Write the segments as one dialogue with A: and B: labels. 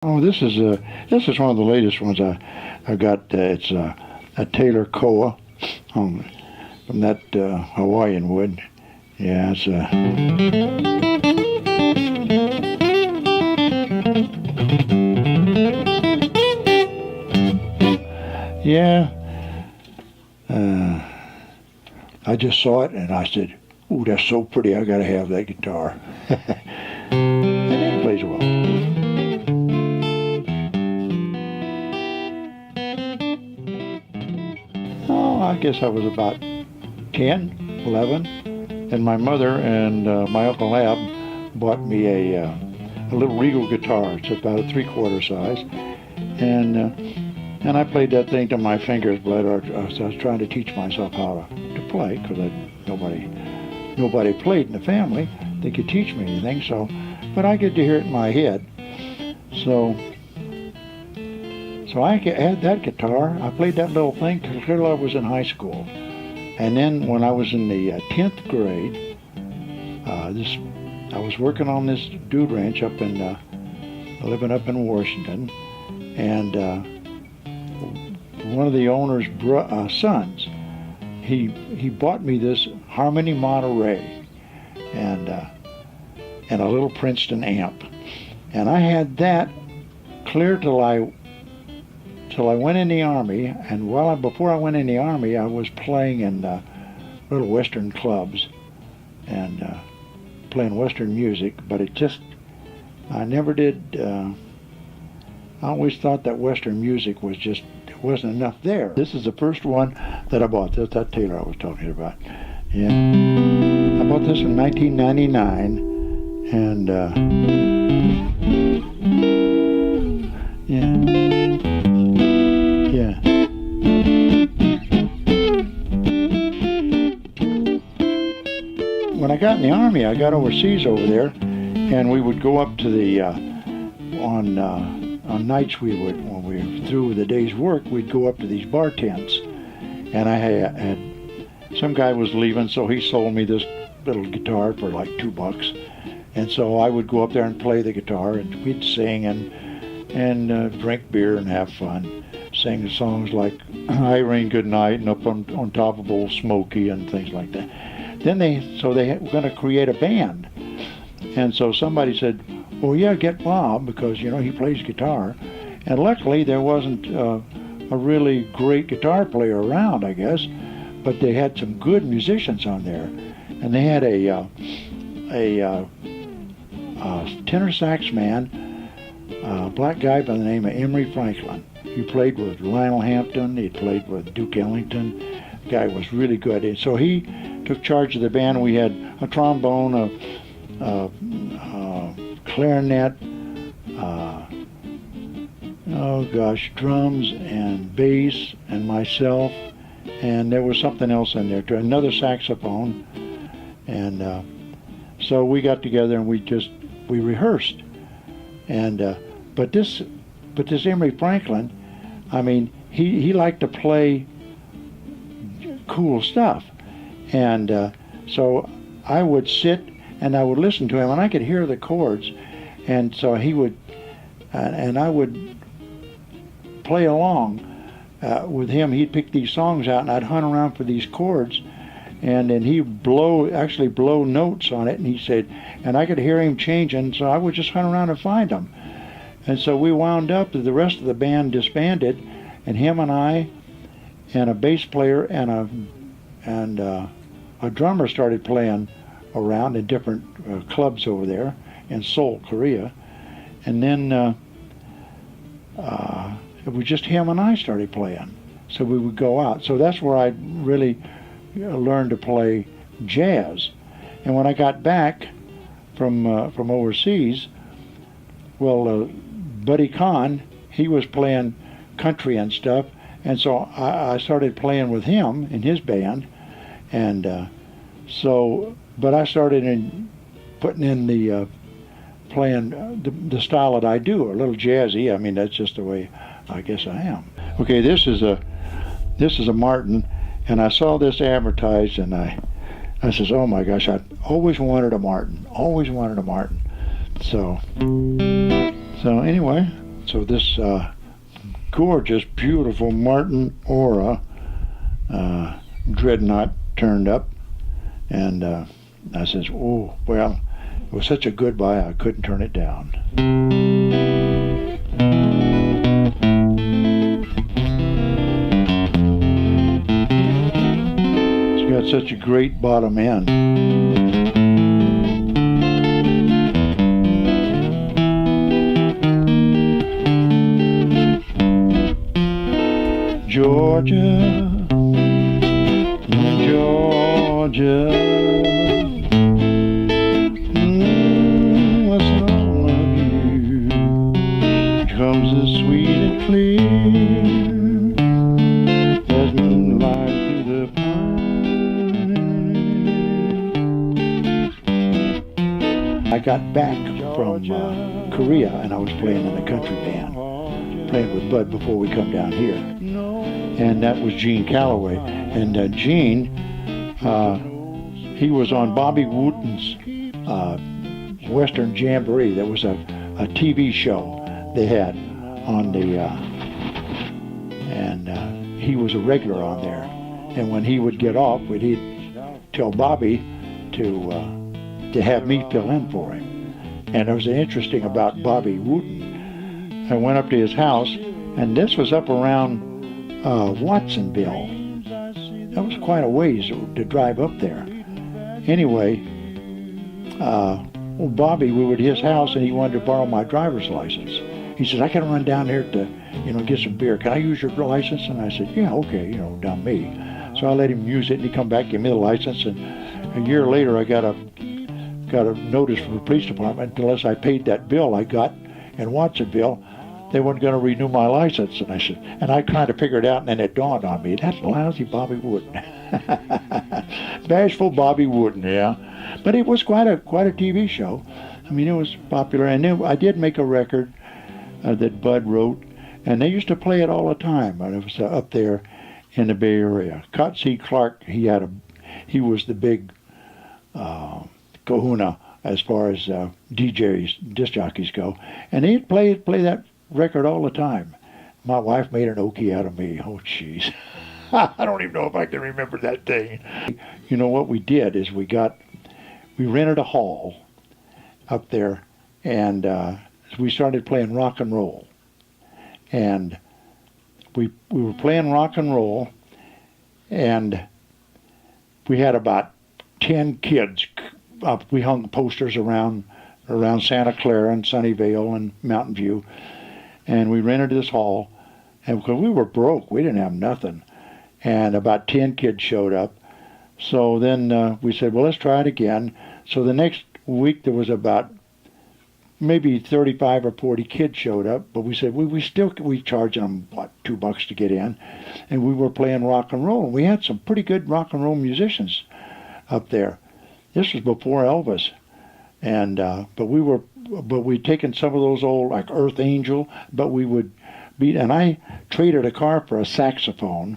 A: Oh, this is one of the latest ones I got. It's a Taylor Koa from that Hawaiian wood. Yeah, it's yeah. Uh, I just saw it and I said, "Ooh, that's so pretty. I gotta have that guitar." And it plays well. Oh, I guess I was about 10, 11, and my mother and my Uncle Ab bought me a little Regal guitar. It's about a three-quarter size, and I played that thing till my fingers bled. So I was trying to teach myself how to play because nobody played in the family. They could teach me anything, so but I get to hear it in my head. So I had that guitar. I played that little thing till I was in high school. And then when I was in the 10th grade, I was working on this dude ranch living up in Washington, and one of the owner's sons, he bought me this Harmony Monterey and a little Princeton amp, and I had that clear till I went in the Army. And before I went in the Army, I was playing in little Western clubs and playing Western music, but I never did. I always thought that Western music there wasn't enough there. This is the first one that I bought. That's that Taylor I was talking about. Yeah, I bought this in 1999, and yeah. Yeah. When I got in the Army, I got overseas over there, and we would go up to the on nights when we were through with the day's work, we'd go up to these bar tents, and I had some guy was leaving, so he sold me this little guitar for like $2, and so I would go up there and play the guitar, and we'd sing and drink beer and have fun. Sing songs like Irene Goodnight and Up on Top of Old Smoky and things like that. Then they were going to create a band. And so somebody said, "Oh yeah, get Bob, because he plays guitar." And luckily there wasn't a really great guitar player around, I guess, but they had some good musicians on there. And they had a tenor sax man, a black guy by the name of Emery Franklin. He played with Lionel Hampton. He played with Duke Ellington. The guy was really good. And so he took charge of the band. We had a trombone, a clarinet, drums and bass, and myself. And there was something else in there, another saxophone. And so we got together and we rehearsed. And but this Emery Franklin, I mean, he liked to play cool stuff, and so I would sit and I would listen to him, and I could hear the chords, and so he would, and I would play along with him. He'd pick these songs out, and I'd hunt around for these chords, and then he'd actually blow notes on it, and he said, and I could hear him changing, so I would just hunt around and find them. And so we wound up, the rest of the band disbanded, and him and I and a bass player and a drummer started playing around in different clubs over there in Seoul, Korea. And then it was just him and I started playing. So we would go out. So that's where I really learned to play jazz. And when I got back from overseas, well, Buddy Kahn, he was playing country and stuff, and so I started playing with him in his band, and but I started putting in the playing the style that I do, a little jazzy. I mean, that's just the way I guess I am. Okay, this is a Martin, and I saw this advertised, and I says, "Oh my gosh, I always wanted a Martin, always wanted a Martin." So anyway, So this gorgeous, beautiful Martin Aura Dreadnought turned up, and I says, oh, well, it was such a good buy, I couldn't turn it down. It's got such a great bottom end. Georgia, Georgia, a song of you comes as sweet and clear as moonlight through the pine. I got back from Korea, and I was playing in a country band, playing with Bud before we come down here. And that was Gene Calloway. And Gene, he was on Bobby Wooten's Western Jamboree. That was a TV show they had on the, and he was a regular on there. And when he would get off, he'd tell Bobby to have me fill in for him. And it was interesting about Bobby Wooten. I went up to his house, and this was up around Watsonville. That was quite a ways to drive up there. Anyway, Bobby, we were at his house, and he wanted to borrow my driver's license. He said, I can run down here to, get some beer. Can I use your license? And I said, yeah, okay, down me. So I let him use it, and he come back, give me the license, and a year later I got a notice from the police department. Unless I paid that bill I got in Watsonville, they weren't going to renew my license. And I said, and I kind of figured out, and then it dawned on me, that's lousy Bobby Wooten. Bashful Bobby Wooten, yeah. But it was quite a TV show. I mean, it was popular. And then I did make a record that Bud wrote, and they used to play it all the time. And it was up there in the Bay Area. Cotsey Clark, he was the big kahuna as far as DJs, disc jockeys go. And he'd play that record all the time. My wife made an Okie out of me. Oh, jeez. I don't even know if I can remember that thing. What we did is we rented a hall up there, and we started playing rock and roll. And we were playing rock and roll, and we had about 10 kids. We hung posters around Santa Clara and Sunnyvale and Mountain View. And we rented this hall, and because we were broke, we didn't have nothing. And about 10 kids showed up. So then we said, well, let's try it again. So the next week there was about maybe 35 or 40 kids showed up. But we said, we charged them, $2 to get in. And we were playing rock and roll. And we had some pretty good rock and roll musicians up there. This was before Elvis. And but we'd taken some of those old, like Earth Angel, but we would beat, and I traded a car for a saxophone,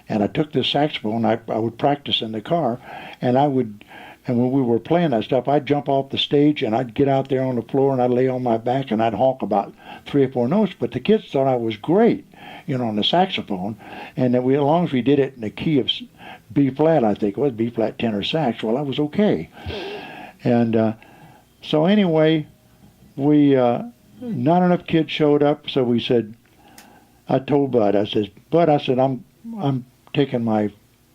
A: and I took this saxophone, I would practice in the car, and when we were playing that stuff, I'd jump off the stage, and I'd get out there on the floor, and I'd lay on my back, and I'd honk about 3 or 4 notes, but the kids thought I was great, on the saxophone, and that as long as we did it in the key of B flat, I think it was B flat tenor sax, well, I was okay. And so anyway, we not enough kids showed up, so we said, I told Bud, Bud, I'm taking my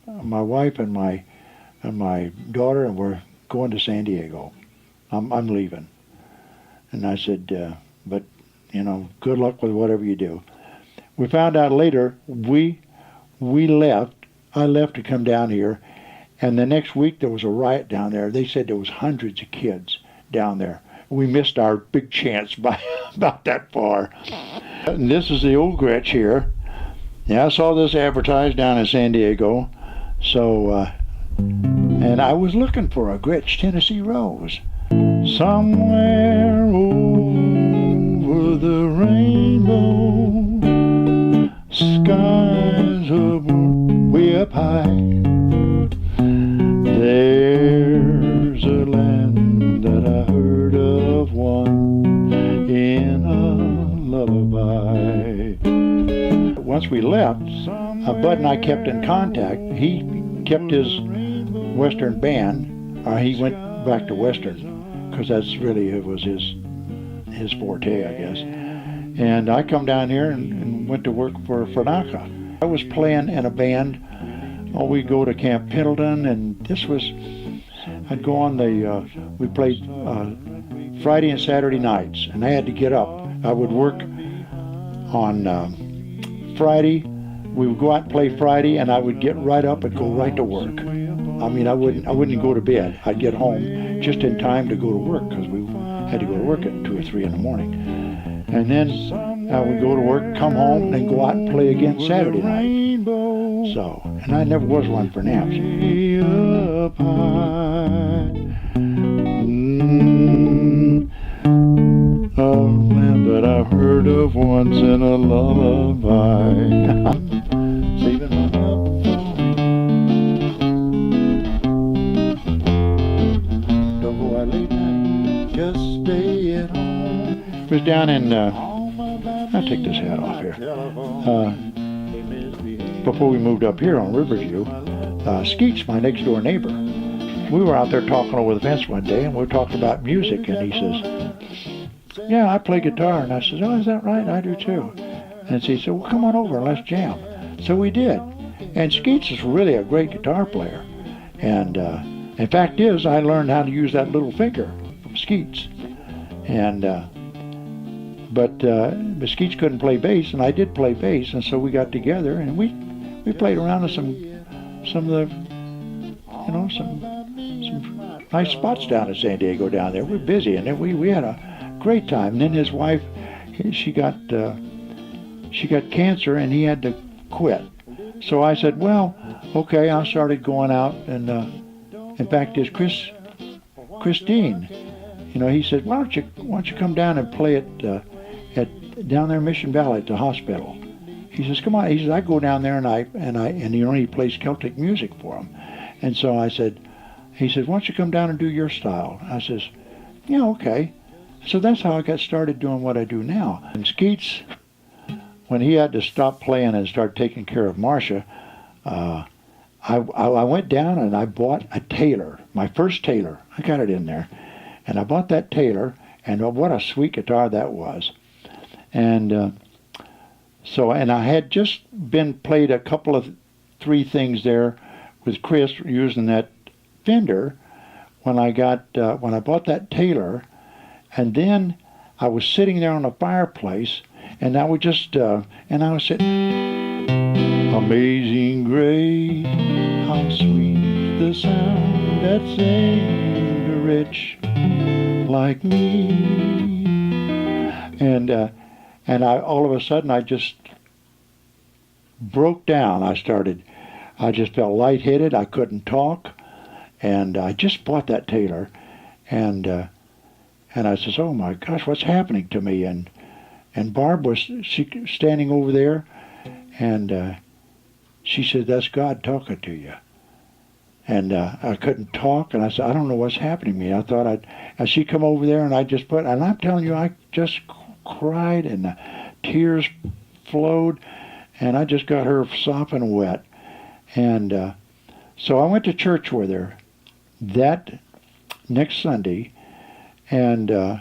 A: wife and my daughter, and we're going to San Diego. I'm leaving. And I said, but good luck with whatever you do. We found out later we left. I left to come down here, and the next week there was a riot down there. They said there was hundreds of kids down there. We missed our big chance by about that far. And this is the old Gretsch here. Yeah, I saw this advertised down in San Diego. So, and I was looking for a Gretsch Tennessee Rose. Somewhere over the rainbow, skies are way up high. There's a land that I heard of one in a lullaby.
B: lullaby.
A: Once we left, Bud and I kept in contact. He kept his Western band, or he went back to Western, because that's really, it was his forte, I guess. And I come down here and went to work for Franaka. I was playing in a band. Oh, we'd go to Camp Pendleton, and this was, I'd go on the, we played Friday and Saturday nights, and I had to get up. I would work on Friday. We would go out and play Friday, and I would get right up and go right to work. I mean, I wouldn't go to bed. I'd get home just in time to go to work, because we had to go to work at 2 or 3 in the morning. And then I would go to work, come home, and then go out and play again Saturday night. So, and I never was one for naps.
B: A land that I've heard of once in a lullaby. Saving my love for me. Don't go out late night, just stay at home.
A: It was down in, I'll take this hat off here. Before we moved up here on Riverview, Skeets, my next door neighbor, we were out there talking over the fence one day, and we were talking about music, and he says, yeah, I play guitar. And I said, oh, is that right? I do too. And so he said, well, come on over and let's jam. So we did. And Skeets is really a great guitar player. And in fact is, I learned how to use that little finger from Skeets. And but Skeets couldn't play bass, and I did play bass, and so we got together and we played around with some of the, you know, some nice spots down in San Diego down there. We're busy, and then we had a great time. And then his wife, she got cancer, and he had to quit. So I said, well, okay. I started going out, and in fact, is Christine, you know, he said, why don't you come down and play at down there in Mission Valley at the hospital? He says, come on. He says, I go down there and you know, he plays Celtic music for him. And so I said, he said, why don't you come down and do your style? I says, yeah, okay. So that's how I got started doing what I do now. And Skeets, when he had to stop playing and start taking care of Marcia, I went down and I bought a Taylor, my first Taylor. I got it in there. And I bought that Taylor, and what a sweet guitar that was. And so I had just been played a couple of 3 things there with Chris using that Fender when I bought that Taylor. And then I was sitting there on the fireplace, and I would just, and I was sitting, amazing grace, how sweet the sound that saved a wretch like me. And I, all of a sudden, I just broke down. I just felt lightheaded. I couldn't talk, and I just bought that Taylor, and I says, oh my gosh, what's happening to me? And Barb was standing over there, and she said, that's God talking to you. And I couldn't talk, and I said, I don't know what's happening to me. I thought and she come over there, and and I'm telling you, I just cried, and the tears flowed, and I just got her sopping wet. And so I went to church with her that next Sunday, and and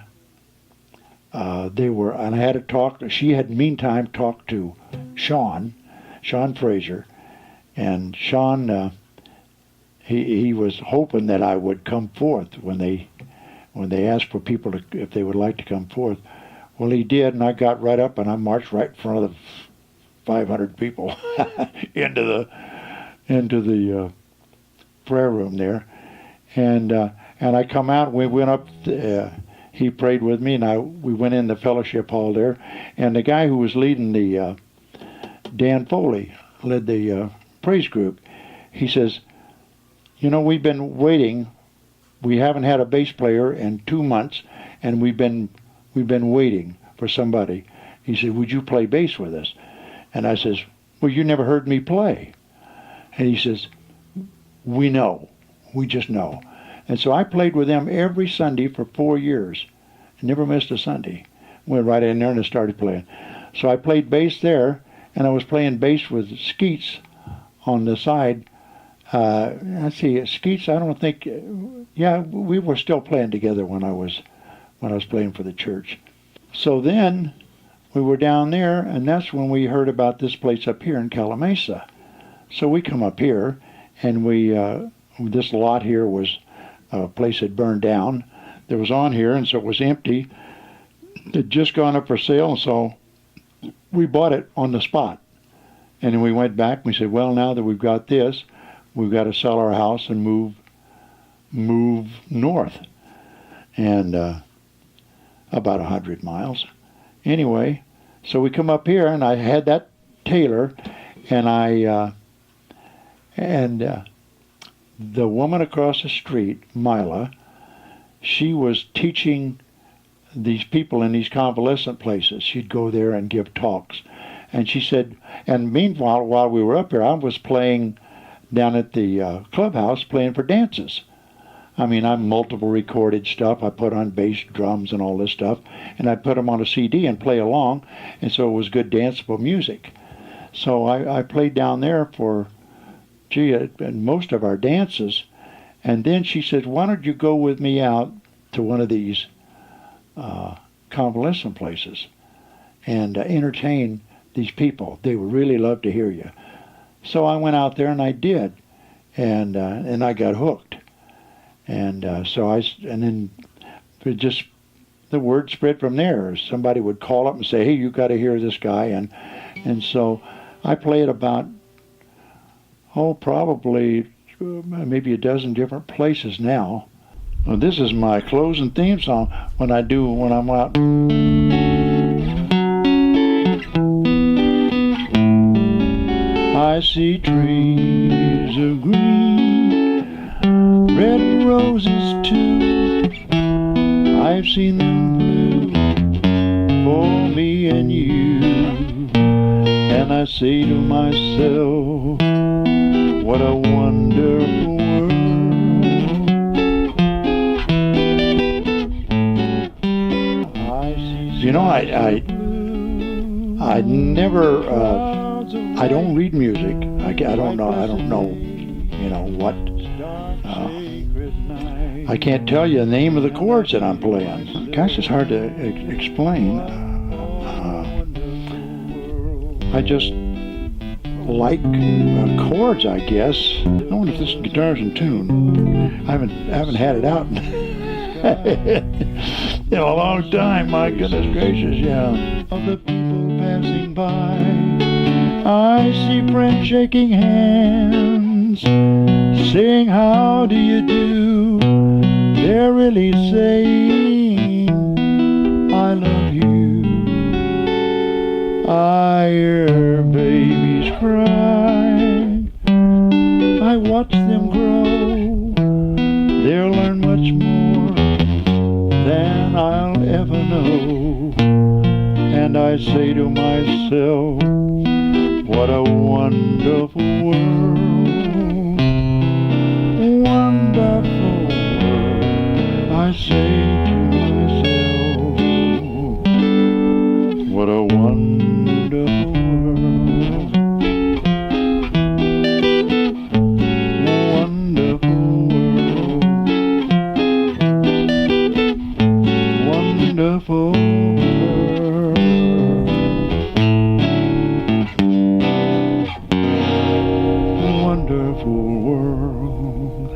A: I had a talk. She had meantime talked to Sean Fraser, and Sean, he was hoping that I would come forth when they asked for people if they would like to come forth. Well, he did, and I got right up and I marched right in front of the 500 people into the prayer room there, and I come out. We went up. He prayed with me, and we went in the fellowship hall there, and the guy who was leading the Dan Foley led the praise group. He says, you know, we've been waiting. We haven't had a bass player in 2 months, and we've been waiting for somebody. He said, would you play bass with us? And I says, well, you never heard me play. And he says, we know. We just know. And so I played with them every Sunday for 4 years. I never missed a Sunday. Went right in there and started playing. So I played bass there, and I was playing bass with Skeets on the side. Let's see, Skeets. I don't think. Yeah, we were still playing together when I was playing for the church. So then we were down there, and that's when we heard about this place up here in Calimesa. So we come up here, and this lot here was a place that burned down. That was on here, and so it was empty. It had just gone up for sale, and so we bought it on the spot. And then we went back and we said, well, now that we've got this, we've got to sell our house and move north. And about 100 miles. Anyway, so we come up here, and I had that Taylor, and the woman across the street, Mila, she was teaching these people in these convalescent places. She'd go there and give talks. And she said, and meanwhile, while we were up here, I was playing down at the clubhouse, playing for dances. I mean, I'm multiple recorded stuff. I put on bass, drums, and all this stuff, and I put them on a CD and play along, and so it was good danceable music. So I played down there for, and most of our dances, and then she said, why don't you go with me out to one of these convalescent places and entertain these people. They would really love to hear you. So I went out there and I did, and I got hooked. And then it just, the word spread from there. Somebody would call up and say, hey, you got to hear this guy. And so I played about, probably maybe a dozen different places now. Well, this is my closing theme song when I'm out. I see trees of green, red roses too. I've seen them blue for me and you. And I say to myself, what a wonderful world. You know, I never, I don't read music. I don't know, you know, what, I can't tell you the name of the chords that I'm playing. Gosh, it's hard to explain. I just like chords, I guess. I wonder if this guitar's in tune. I haven't had it out in a long time. My goodness gracious, yeah. Of the people passing by, I see friends shaking hands, saying how do you do. They're really saying I love you. I hear babies cry, I watch them grow. They'll learn much more than I'll ever know. And I say to myself, what a wonderful world, wonderful world. I say to myself, what a wonderful world, wonderful world, wonderful world. Wonderful world.